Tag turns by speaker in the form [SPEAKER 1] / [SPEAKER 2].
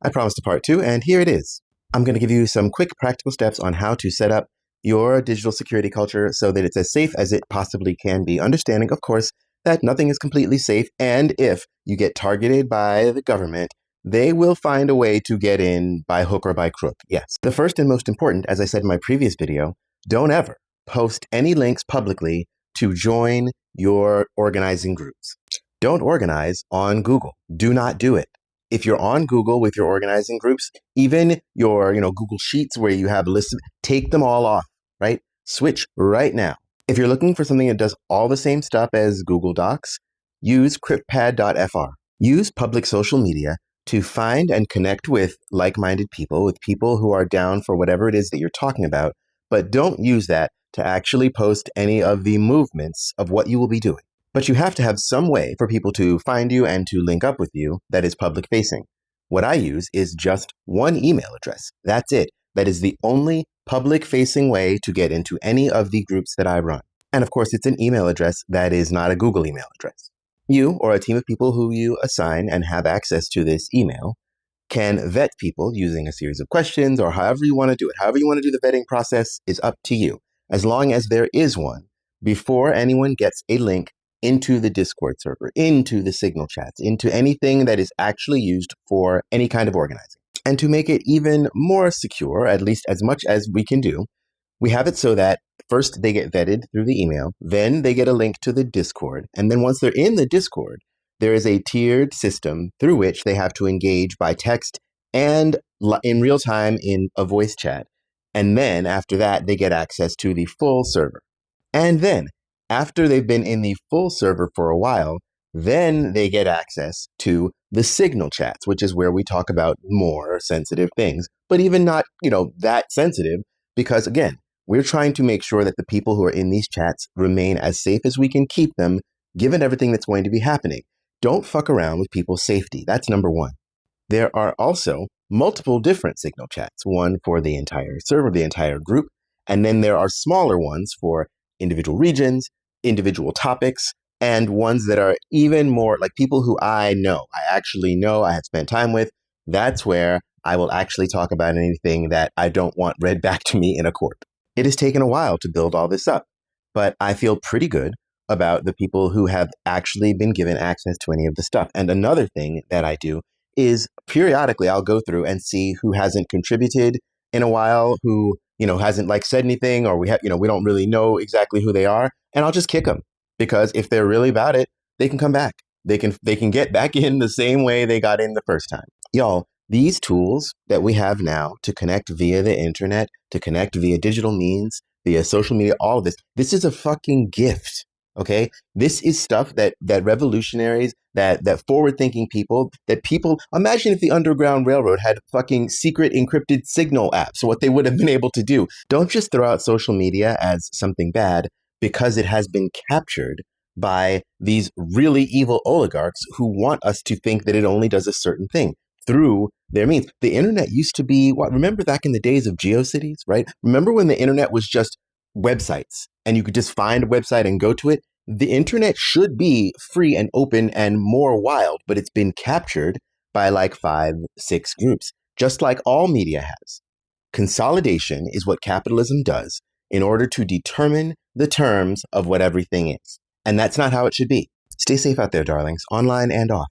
[SPEAKER 1] I promised a part 2, and here it is. I'm going to give you some quick practical steps on how to set up your digital security culture so that it's as safe as it possibly can be. Understanding, of course, that nothing is completely safe, and if you get targeted by the government, they will find a way to get in by hook or by crook. Yes. The first and most important, as I said in my previous video, don't ever post any links publicly to join your organizing groups. Don't organize on Google. Do not do it. If you're on Google with your organizing groups, even your Google Sheets where you have lists, take them all off, right? Switch right now. If you're looking for something that does all the same stuff as Google Docs, use cryptpad.fr. Use public social media to find and connect with like-minded people, with people who are down for whatever it is that you're talking about, but don't use that to actually post any of the movements of what you will be doing. But you have to have some way for people to find you and to link up with you that is public-facing. What I use is just one email address. That's it. That is the only public-facing way to get into any of the groups that I run. And of course, it's an email address that is not a Google email address. You or a team of people who you assign and have access to this email can vet people using a series of questions or however you want to do it. However you want to do the vetting process is up to you, as long as there is one before anyone gets a link into the Discord server, into the Signal chats, into anything that is actually used for any kind of organizing. And to make it even more secure, at least as much as we can do, we have it so that first they get vetted through the email, then they get a link to the Discord, and then once they're in the Discord, there is a tiered system through which they have to engage by text and in real time in a voice chat. And then after that, they get access to the full server. And then after they've been in the full server for a while, then they get access to the Signal chats, which is where we talk about more sensitive things, but even not, that sensitive, because again, we're trying to make sure that the people who are in these chats remain as safe as we can keep them, given everything that's going to be happening. Don't fuck around with people's safety. That's number one. There are also multiple different Signal chats, one for the entire server, the entire group, and then there are smaller ones for individual regions, individual topics, and ones that are even more like people who I actually know, I have spent time with. That's where I will actually talk about anything that I don't want read back to me in a court. It has taken a while to build all this up, but I feel pretty good about the people who have actually been given access to any of the stuff. And another thing that I do is periodically I'll go through and see who hasn't contributed in a while, who hasn't said anything, or we don't really know exactly who they are, and I'll just kick them, because if they're really about it, they can come back. They can get back in the same way they got in the first time. Y'all, these tools that we have now to connect via the internet, to connect via digital means, via social media, all of this is a fucking gift. Okay, this is stuff that revolutionaries, that forward-thinking people, imagine if the Underground Railroad had fucking secret encrypted signal apps, what they would have been able to do. Don't just throw out social media as something bad because it has been captured by these really evil oligarchs who want us to think that it only does a certain thing through their means. The internet used to be, remember back in the days of GeoCities, right? Remember when the internet was just websites and you could just find a website and go to it? The internet should be free and open and more wild, but it's been captured by 5-6 groups, just like all media has. Consolidation is what capitalism does in order to determine the terms of what everything is. And that's not how it should be. Stay safe out there, darlings, online and off.